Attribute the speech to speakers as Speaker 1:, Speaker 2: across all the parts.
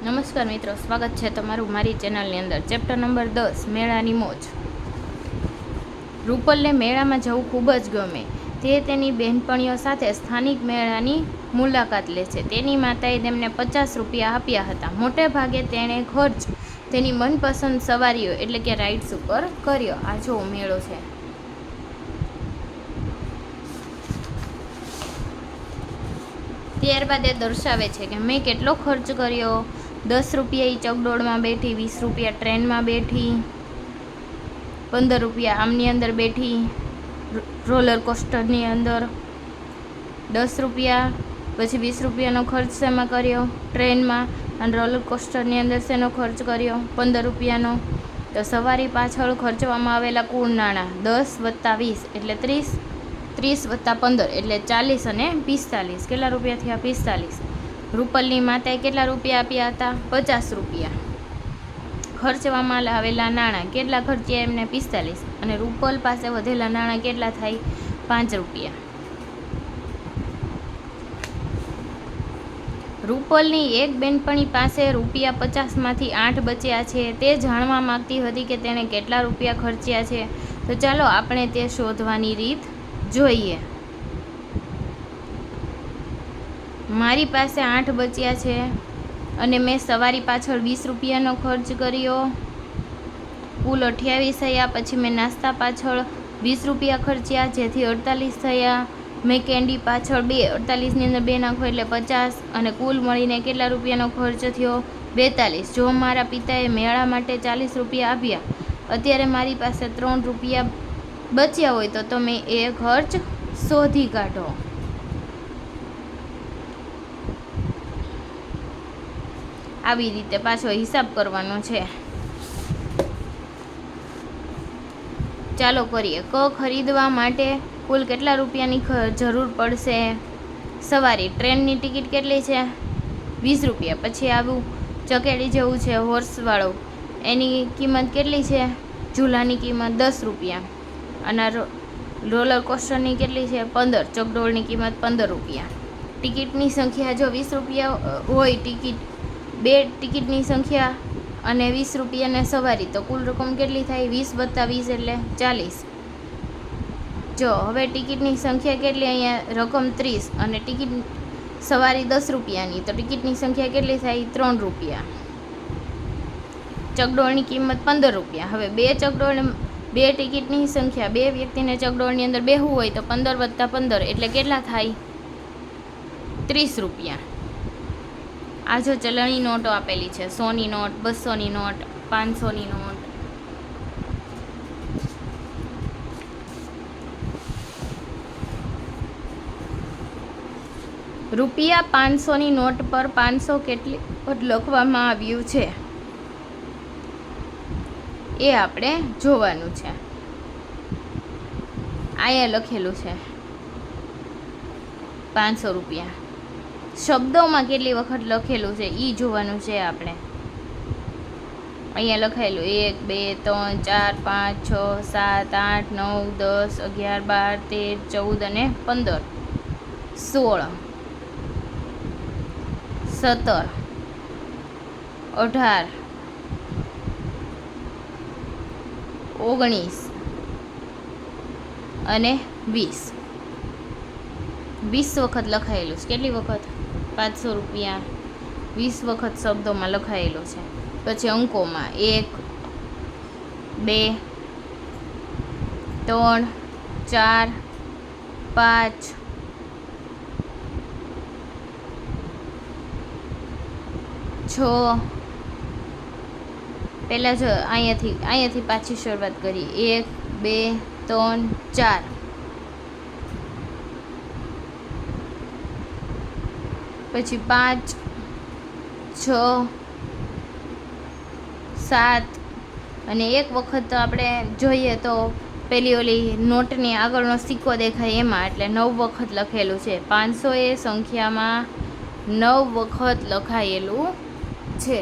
Speaker 1: નમસ્કાર મિત્રો, સ્વાગત છે તમારું મારી ચેનલની અંદર. ચેપ્ટર નંબર 10, મેળાની મોજ. રૂપલને મેળામાં જવું ખૂબ જ ગમે. તે તેની બહેનપણીઓ સાથે સ્થાનિક મેળાની મુલાકાત લે છે. તેની માતાએ તેમને 50 રૂપિયા આપ્યા હતા. મોટે ભાગે તેણે ખર્ચ તેની મનપસંદ સવારીઓ એટલે કે રાઇડ્સ ઉપર કર્યો. આ જો મેળો છે. ત્યારબાદ એ દર્શાવે છે કે મેં કેટલો ખર્ચ કર્યો. 10 રૂપિયા ચકડોળમાં બેઠી, 20 રૂપિયા ટ્રેનમાં બેઠી, 15 રૂપિયા આમની અંદર બેઠી, રોલર કોસ્ટરની અંદર 10 રૂપિયા, પછી 20 રૂપિયાનો ખર્ચ શેમાં કર્યો? ટ્રેનમાં. અને રોલર કોસ્ટરની અંદર શેનો ખર્ચ કર્યો? 15 રૂપિયાનો. તો સવારી પાછળ ખર્ચવામાં આવેલા કુલ નાણાં 10 વત્તા 20 એટલે 30, 30 વત્તા 15 એટલે 40 અને 45. કેટલા રૂપિયા થયા? 45. રૂપલની માતાએ કેટલા રૂપિયા આપ્યા હતા? 50 રૂપિયા. ખર્ચવામાં આવેલા નાણાં કેટલા ખર્ચ્યા એમને? 45. અને રૂપલ પાસે વધેલા નાણાં કેટલા થાય? 5 રૂપિયા. રૂપલની એક બેનપણી પાસે રૂપિયા 50માંથી 8 બચ્યા છે. તે જાણવા માંગતી હતી કે તેણે કેટલા રૂપિયા ખર્ચ્યા છે. તો ચાલો આપણે તે શોધવાની રીત જોઈએ. મારી પાસે 8 બચ્યા છે અને મેં સવારી પાછળ 20 રૂપિયાનો ખર્ચ કર્યો. કુલ 28 થયા. પછી મેં નાસ્તા પાછળ 20 રૂપિયા ખર્ચ્યા, જેથી 48 થયા. મેં કેન્ડી પાછળ 2, 48ની અંદર 2 નાખો એટલે 50. અને કુલ મળીને કેટલા રૂપિયાનો ખર્ચ થયો? 42. જો મારા પિતાએ મેળા માટે 40 રૂપિયા આપ્યા, અત્યારે મારી પાસે 3 રૂપિયા બચ્યા હોય તો તમે એ ખર્ચ શોધી કાઢો. આવી રીતે પાછો હિસાબ કરવાનો છે. ચાલો કરીએ. ક ખરીદવા માટે કુલ કેટલા રૂપિયાની જરૂર પડશે? સવારી ટ્રેનની ટિકિટ કેટલી છે? 20 રૂપિયા. પછી આવું ચકેડી જેવું છે હોર્સવાળું, એની કિંમત કેટલી છે? ઝૂલાની કિંમત 10 રૂપિયા. અને રોલર કોસ્ટરની કેટલી છે? 15. ચકડોળની કિંમત 15 રૂપિયા. ટિકિટની સંખ્યા જો 20 રૂપિયા હોય, બે ટિકિટની સંખ્યા અને 20 રૂપિયાને સવારી, તો કુલ રકમ કેટલી થાય? 20 વત્તા 20 એટલે 40. જો હવે ટિકિટની સંખ્યા કેટલી? અહીંયા રકમ 30 અને ટિકિટ સવારી 10 રૂપિયાની, તો ટિકિટની સંખ્યા કેટલી થાય? 3 રૂપિયા. ચકડોળની કિંમત 15 રૂપિયા. હવે બે ટિકિટની સંખ્યા, 2 વ્યક્તિને ચકડોળની અંદર બેહવું હોય તો 15 વત્તા 15 એટલે કેટલા થાય? 30 રૂપિયા. આ જો ચલણી નોટો આપેલી છે, 100ની નોટ, 200ની નોટ, 500ની નોટ. રૂપિયા 500ની નોટ પર 500 કેટલી લખવામાં આવ્યું છે એ આપણે જોવાનું છે. અહીંયા લખેલું છે 500 રૂપિયા. શબ્દોમાં કેટલી વખત લખેલું છે એ જોવાનું છે આપણે. અહીંયા લખાયેલું 1, 2, 3, 4, 5, 6, 7, 8, 9, 10, 11, 13, 14 અને 15, 16, 17, 18, 19 અને 20. 20 વખત લખાયેલું છે. કેટલી વખત? 500 રૂપિયા 20 વખત શબ્દોમાં લખાયેલું છે. પછી અંકોમાં 1, 2, 3, 4, 5, 6. પહેલાં જો અહીંયાથી પાછી શરૂઆત કરી. 1, 2, 3, 4. પછી 5, 6, 7 અને એક વખત તો આપણે જોઈએ તો પેલી ઓલી નોટની આગળનો સિક્કો દેખાય એમાં, એટલે 9 વખત લખેલું છે. 500 એ સંખ્યામાં 9 વખત લખાયેલું છે.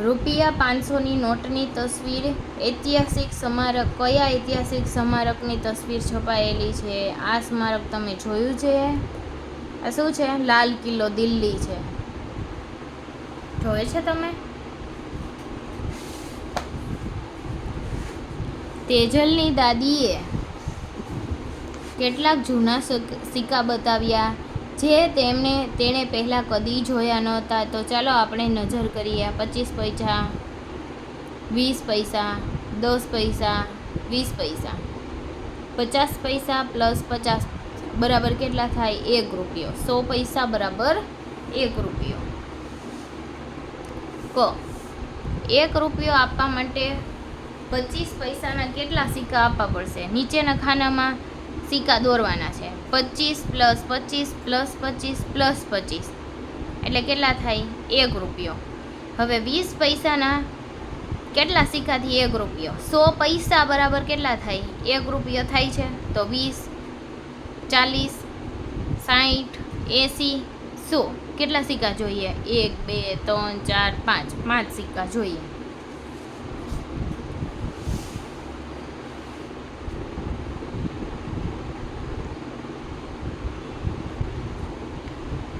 Speaker 1: રૂપિયા 500ની નોટની તસવીર ઐતિહાસિક સ્મારક. કયા ઐતિહાસિક સ્મારકની તસવીર છપાયેલી છે? આ સ્મારક તમે જોયું છે? આ શું છે? લાલ કિલ્લો, દિલ્હી છે. જોવે છે તમે? તેજલની દાદીએ કેટલાક જૂના સિક્કા બતાવ્યા જે તેણે પહેલાં કદી જોયા નહોતા. તો ચાલો આપણે નજર કરીએ. 25 પૈસા, 20 પૈસા, 10 પૈસા, 20 પૈસા. 50 પૈસા પ્લસ 50 બરાબર કેટલા થાય? 1 રૂપિયો. 100 પૈસા બરાબર 1 રૂપિયો. 1 રૂપિયો આપવા માટે 25 પૈસાના કેટલા સિક્કા આપવા પડશે? નીચેના ખાનામાં સિક્કા દોરવાના છે. 25 પ્લસ 25 પ્લસ 25 પ્લસ 25 એટલે કેટલા થાય? 1 રૂપિયો. હવે 20 પૈસાના કેટલા સિક્કાથી 1 રૂપિયો? 100 પૈસા બરાબર કેટલા થાય? 1 રૂપિયો થાય છે. તો 20, 40, 60, 80, 100 કેટલા સિક્કા જોઈએ? 1, 2, 3, 4, 5 5 સિક્કા જોઈએ.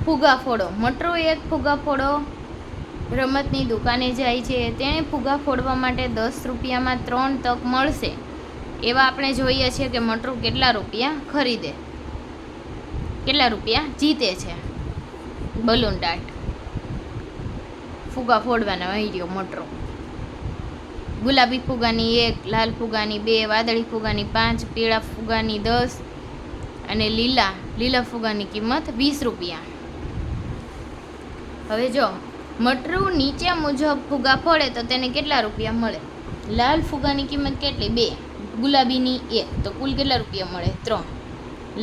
Speaker 1: ફુગા ફોડો. મટરુ એક ફુગા ફોડો રમતની દુકાને જાય છે. તેણે ફુગા ફોડવા માટે 10 રૂપિયામાં 3 તક મળશે એવા આપણે જોઈએ છીએ કે મટરુ કેટલા રૂપિયા ખરીદે, કેટલા રૂપિયા જીતે છે. Balloon ડાટ ફુગા ફોડવાના video. મટરુ ગુલાબી ફુગાની 1, લાલ ફુગાની 2, વાદળી ફુગાની 5, પીળા ફુગાની 10 અને લીલા ફુગાની કિંમત 20 રૂપિયા. હવે જો મટરુ નીચે મુજબ ફુગા ફોડે તો તેને કેટલા રૂપિયા મળે? લાલ ફુગાની કિંમત કેટલી? 2, ગુલાબીની 1, તો કુલ કેટલા રૂપિયા મળે? 3.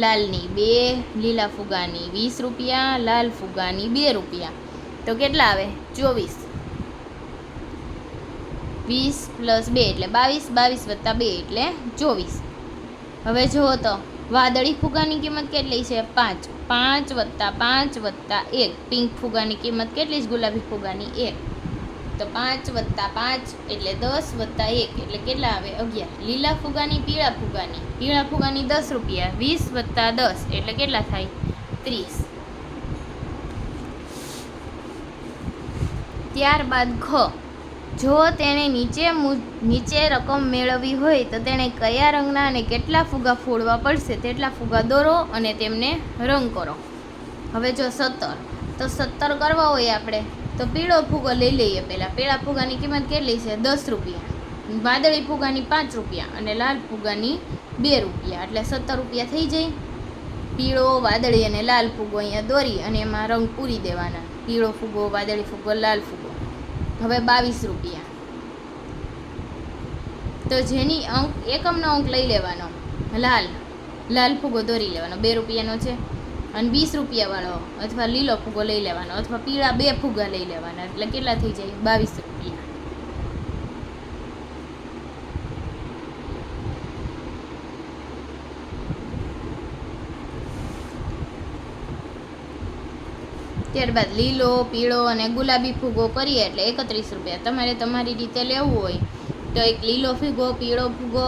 Speaker 1: લાલની 2, લીલા ફુગાની 20 રૂપિયા, લાલ ફુગાની 2 રૂપિયા, તો કેટલા આવે? 24. 20 પ્લસ 2 એટલે 22, 22 વત્તા 2 એટલે 24. હવે જુઓ તો વાદળી ફુગાની કિંમત કેટલી છે? 5. 5 વત્તા 5 વત્તા 1. પિંક ફુગાની કિંમત કેટલી છે? ગુલાબી ફુગાની 1, તો 5 વત્તા 5 એટલે 10 વત્તા 1 એટલે કેટલા આવે? 11. લીલા ફુગાની પીળા ફુગાની 10 રૂપિયા, 20 વત્તા 10 એટલે કેટલા થાય? 30. ત્યારબાદ જો તેણે નીચે રકમ મેળવવી હોય તો તેણે કયા રંગના અને કેટલા ફુગા ફોડવા પડશે તેટલા ફુગા દોરો અને તેમને રંગ કરો. હવે જો 17, તો 17 કરવા હોય આપણે તો પીળો ફુગો લઈ લઈએ. પહેલાં પીળા ફુગાની કિંમત કેટલી છે? 10 રૂપિયા, વાદળી ફુગાની 5 રૂપિયા અને લાલ ફુગાની 2 રૂપિયા, એટલે 17 રૂપિયા થઈ જાય. પીળો, વાદળી અને લાલ ફુગો અહીંયા દોરી અને એમાં રંગ પૂરી દેવાના. પીળો ફુગો, વાદળી ફુગો, લાલ ફુગો. હવે 22 રૂપિયા. તો જેની એકમનો અંક લઈ લેવાનો. લાલ ફુગો દોરી લેવાનો, 2 રૂપિયાનો છે. અને 20 રૂપિયાવાળો અથવા લીલો ફુગો લઈ લેવાનો અથવા પીળા 2 ફુગા લઈ લેવાના, એટલે કેટલા થઈ જાય? 22 રૂપિયા. ત્યારબાદ લીલો, પીળો અને ગુલાબી ફુગો કરીએ એટલે 31 રૂપિયા. તમારે તમારી રીતે લેવું હોય તો એક લીલો ફુગો, પીળો ફુગો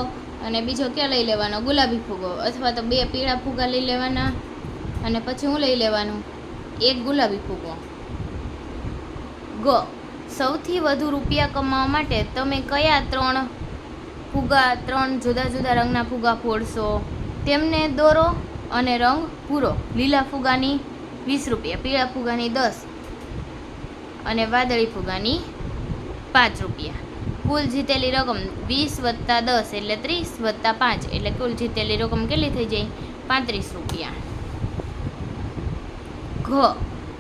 Speaker 1: અને બીજો ક્યાં લઈ લેવાનો? ગુલાબી ફુગો, અથવા તો 2 પીળા ફુગા લઈ લેવાના અને પછી હું લઈ લેવાનું? 1 ગુલાબી ફુગો. સૌથી વધુ રૂપિયા કમાવા માટે તમે કયા 3 જુદા જુદા રંગના ફુગા ફોડશો તેમને દોરો અને રંગ પૂરો. લીલા ફુગાની 20 રૂપિયા, પીળા ફુગાની 10 અને વાદળી ફુગાની 5 રૂપિયા. કુલ જીતેલી રકમ 20 વત્તા 10 એટલે 30 વત્તા 5 એટલે કુલ જીતેલી રકમ કેટલી થઈ જાય? 35 રૂપિયા.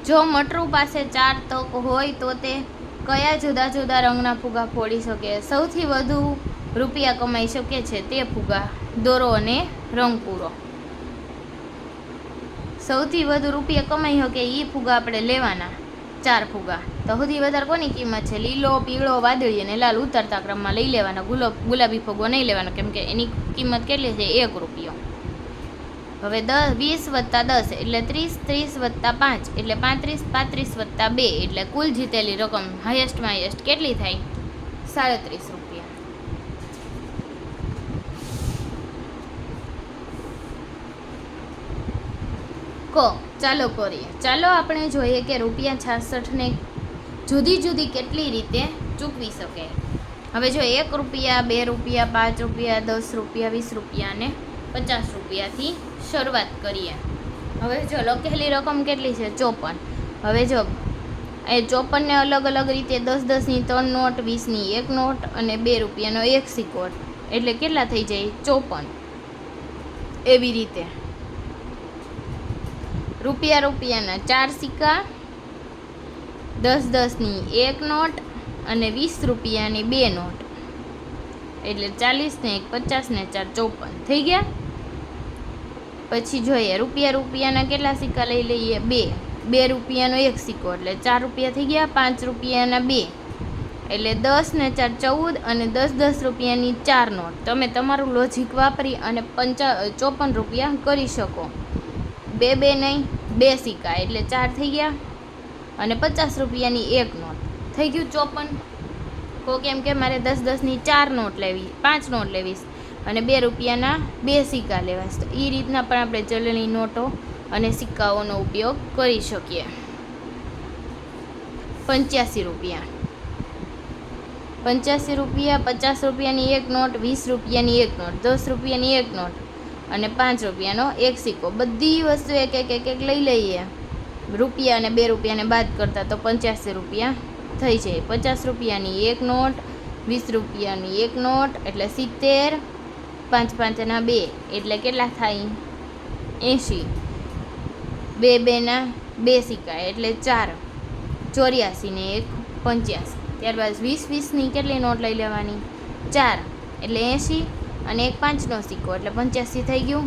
Speaker 1: જો મટરુ પાસે 4 તક હોય તો તે કયા જુદા જુદા રંગના ફુગા ફોડી શકે? સૌથી વધુ રૂપિયા કમાઈ શકે છે તે ફુગા દોરો અને રંગ પૂરો. સૌથી વધુ રૂપિયા કમાઈ શકે એ ફુગા આપણે લેવાના, 4 ફુગા. તો સૌથી વધારે કોની કિંમત છે? લીલો, પીળો, વાદળી અને લાલ ઉતરતા ક્રમમાં લઈ લેવાના. ગુલાબી ફુગો નહીં લેવાનો કેમ કે એની કિંમત કેટલી છે? 1 રૂપિયો. હવે 20 વત્તા 10 એટલે 30, 30 વત્તા 5 એટલે 35, 35 વત્તા 2 એટલે કુલ જીતેલી રકમ હાઈએસ્ટમાં હાઈએસ્ટ કેટલી થાય? 37 રૂપિયા. ચાલો કરીએ. ચાલો આપણે જોઈએ કે ₹66 ને જુદી જુદી કેટલી રીતે ચૂકવી શકે. હવે જો 1 રૂપિયા, 2 રૂપિયા, 5 રૂપિયા, 10 રૂપિયા, 20 રૂપિયા અને 50 રૂપિયાથી શરૂઆત કરીએ. હવે જો લખેલી રકમ કેટલી છે? 54. હવે જો એ 54ને અલગ અલગ રીતે 10-10ની 3 નોટ, 20ની 1 નોટ અને 2 રૂપિયાનો 1 સિક્કો, એટલે કેટલા થઈ જાય? 54. એવી રીતે રૂપિયાના 4 સિક્કા, 10-10ની 1 નોટ અને 20 રૂપિયાની 2 નોટ, એટલે 40 ને 1 50 ને 4 54 થઈ ગયા. પછી જોઈએ રૂપિયાના કેટલા સિક્કા લઈ લઈએ? 2 રૂપિયાનો 1 સિક્કો એટલે 4 રૂપિયા થઈ ગયા. 5 રૂપિયાના 2 એટલે 10 ને 4 14 અને 10-10 રૂપિયાની 4 નોટ. તમે તમારું લોજિક વાપરી અને 54 રૂપિયા કરી શકો. 2 નહીં, 2 સિક્કા એટલે 4 થઈ ગયા અને 50 રૂપિયાની 1 નોટ થઈ ગયું 54. કો કેમ કે મારે 10-10ની 4 નોટ લેવી, 5 નોટ લેવીશ અને 2 રૂપિયાના 2 સિક્કા લેવા. તો એ રીતના પણ આપણે ચલણી નોટો અને સિક્કાઓનો ઉપયોગ કરી શકીએ. 85 રૂપિયા, 50 રૂપિયાની 1 નોટ, 20 રૂપિયાની 1 નોટ, 10 રૂપિયાની 1 નોટ અને 5 રૂપિયાનો 1 સિક્કો. બધી વસ્તુ એક લઈ લઈએ. રૂપિયા અને 2 રૂપિયાને બાદ કરતા તો 85 રૂપિયા થઈ જાય. 50 રૂપિયાની 1 નોટ, 20 રૂપિયાની 1 નોટ એટલે 70, 5-5ના 2 એટલે કેટલા થાય? 80. 2-2ના 2 સિક્કા એટલે 4, 84 ને 1 85. ત્યારબાદ 20-20ની કેટલી નોટ લઈ લેવાની? 4 એટલે 80 અને 1 5નો સિક્કો એટલે 85 થઈ ગયું.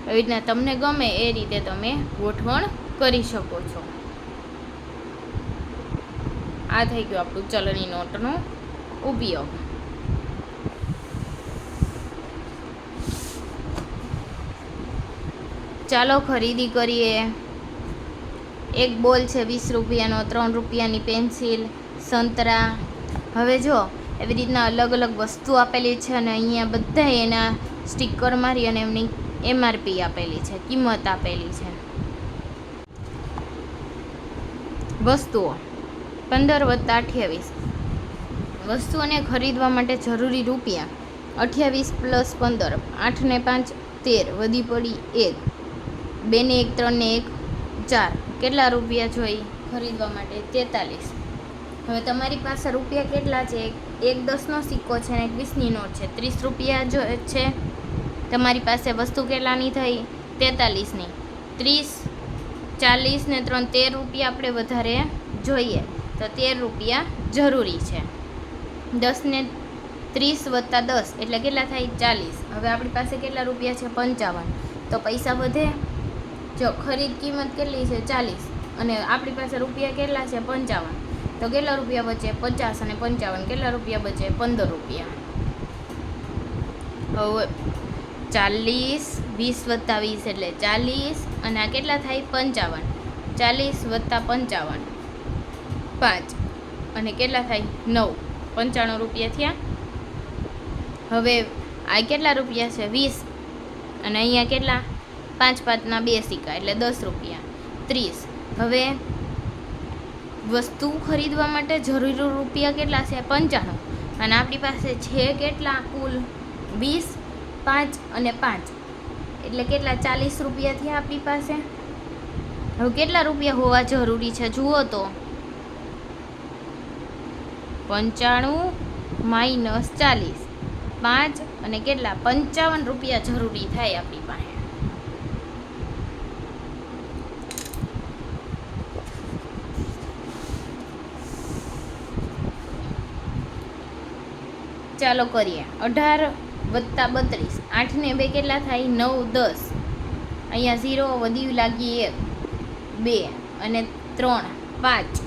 Speaker 1: એવી રીતના તમને ગમે એ રીતે તમે ગોઠવણ કરી શકો છો. આ થઈ ગયું આપણું ચલણી નોટનો ઉપયોગ. ચાલો ખરીદી કરીએ. એક બોલ છે 20 રૂપિયાનો, 3 રૂપિયાની પેન્સિલ, સંતરા. હવે જો એવી રીતના અલગ અલગ વસ્તુ આપેલી છે અને અહીંયા બધા એના સ્ટીકર મારી અને એમની MRP આપેલી છે, કિંમત આપેલી છે. વસ્તુઓ 15 + 28. વસ્તુઓને ખરીદવા માટે જરૂરી રૂપિયા 28 + 15, 8 ને 5 13, વધી પડી 1, 2 ને 1 3 ને 1 4. કેટલા રૂપિયા જોઈ ખરીદવા માટે? 43. હવે તમારી પાસે રૂપિયા કેટલા છે? એક 10નો સિક્કો છે અને એક 20ની નોટ છે. 30 રૂપિયા જો છે તમારી પાસે. વસ્તુ કેટલાની થઈ? 43ની. 30, 40 ને 3 13 રૂપિયા આપણે વધારે જોઈએ તો 13 રૂપિયા જરૂરી છે. 10 ને 30 + 10 એટલે કેટલા થાય? 40. હવે આપણી પાસે કેટલા રૂપિયા છે? 55. તો પૈસા વધે. જો ખરીદ કિંમત કેટલી છે? 40 અને આપણી પાસે રૂપિયા કેટલા છે? 55. તો કેટલા રૂપિયા બચે? 50 અને 55 કેટલા રૂપિયા બચે? 15 રૂપિયા. હવે 40, 20 + 20 એટલે 40 અને આ કેટલા થાય? 55. 40 + 55 5 અને કેટલા થાય? 9. 95 રૂપિયા થયા. હવે આ કેટલા રૂપિયા છે? 20 અને અહીંયા કેટલા? 5-5ના 2 સિક્કા એટલે 10 રૂપિયા 30. હવે વસ્તુ ખરીદવા માટે જરૂરી રૂપિયા કેટલા છે? 95 અને આપણી પાસે છે કેટલા? કુલ 20, 5 અને 5 એટલે કેટલા? 40 રૂપિયા થયા આપણી પાસે. હવે કેટલા રૂપિયા હોવા જરૂરી છે જુઓ તો? 95 - 40, 5 અને કેટલા? 55 રૂપિયા જરૂરી થાય આપણી પાસે. ચાલો કરીએ. 18 + 32, 8 ને 2 કેટલા થાય? 9 10. અહીંયા 0 વધી લાગી 1 2 અને 3 5.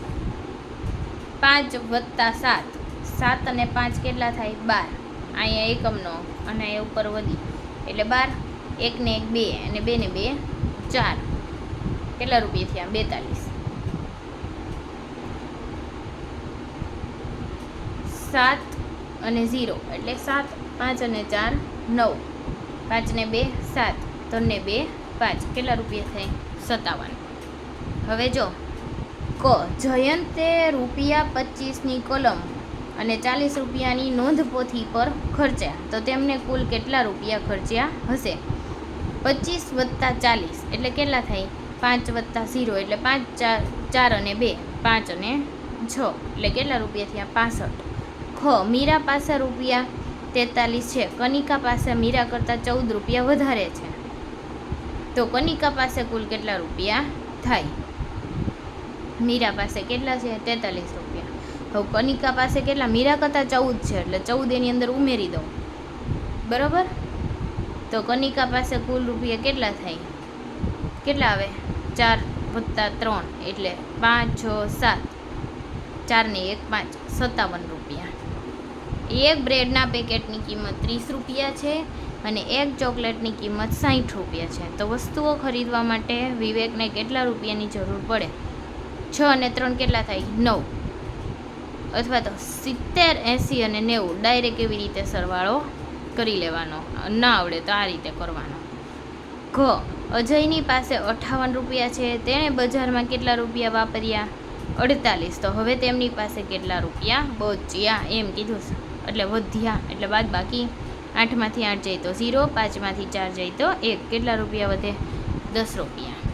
Speaker 1: 5 + 7, 7 અને 5 કેટલા થાય? 12. અહીંયા એકમનો અને એ ઉપર વધી એટલે 12. 1 ને 1 2 અને 2 ને 2 4. કેટલા રૂપિયા થયા? 42. 7 અને 0 એટલે 7, 5 અને 4 9, 5 ને 2 7, 3 ને 2 5 કેટલા રૂપિયા થાય? 57. હવે જો ક જયંતે ₹25ની કલમ અને 40 રૂપિયાની નોંધપોથી પર ખર્ચ્યા, તો તેમને કુલ કેટલા રૂપિયા ખર્ચ્યા હશે? 25 + 40 એટલે કેટલા થાય? 5 + 0 એટલે 5, 4 અને 2, 5 અને 6 એટલે કેટલા રૂપિયા થયા? 65. ખ મીરા પાસે ₹43 છે, કનિકા પાસે મીરા કરતાં 14 રૂપિયા વધારે છે, તો કનિકા પાસે કુલ કેટલા રૂપિયા થાય? મીરા પાસે કેટલા છે? 43 રૂપિયા. હવે કનિકા પાસે કેટલા? મીરા કરતાં 14 છે એટલે 14 એની અંદર ઉમેરી દઉં, બરાબર? તો કનિકા પાસે કુલ રૂપિયા કેટલા થાય? કેટલા આવે? 4 + 3 એટલે 5, 6, 7, 4 ને 1, 5, 57 રૂપિયા. એક બ્રેડના પેકેટની કિંમત 30 રૂપિયા છે અને એક ચોકલેટની કિંમત 60 રૂપિયા છે, તો વસ્તુઓ ખરીદવા માટે વિવેકને કેટલા રૂપિયાની જરૂર પડે? 6 અને 3 કેટલા થાય? 9. અથવા તો 70, 80 અને 90 ડાયરેક્ટ એવી રીતે સરવાળો કરી લેવાનો, ના આવડે તો આ રીતે કરવાનો. ઘ અજયની પાસે 58 રૂપિયા છે, તેણે બજારમાં કેટલા રૂપિયા વાપર્યા? 48. તો હવે તેમની પાસે કેટલા રૂપિયા બચ્યા એમ કીધું છે, એટલે વધ્યા એટલે બાદ બાકી. 8માંથી 8 જાય તો 0, 5માંથી 4 જાય તો 1, કેટલા રૂપિયા વધે? 10 રૂપિયા.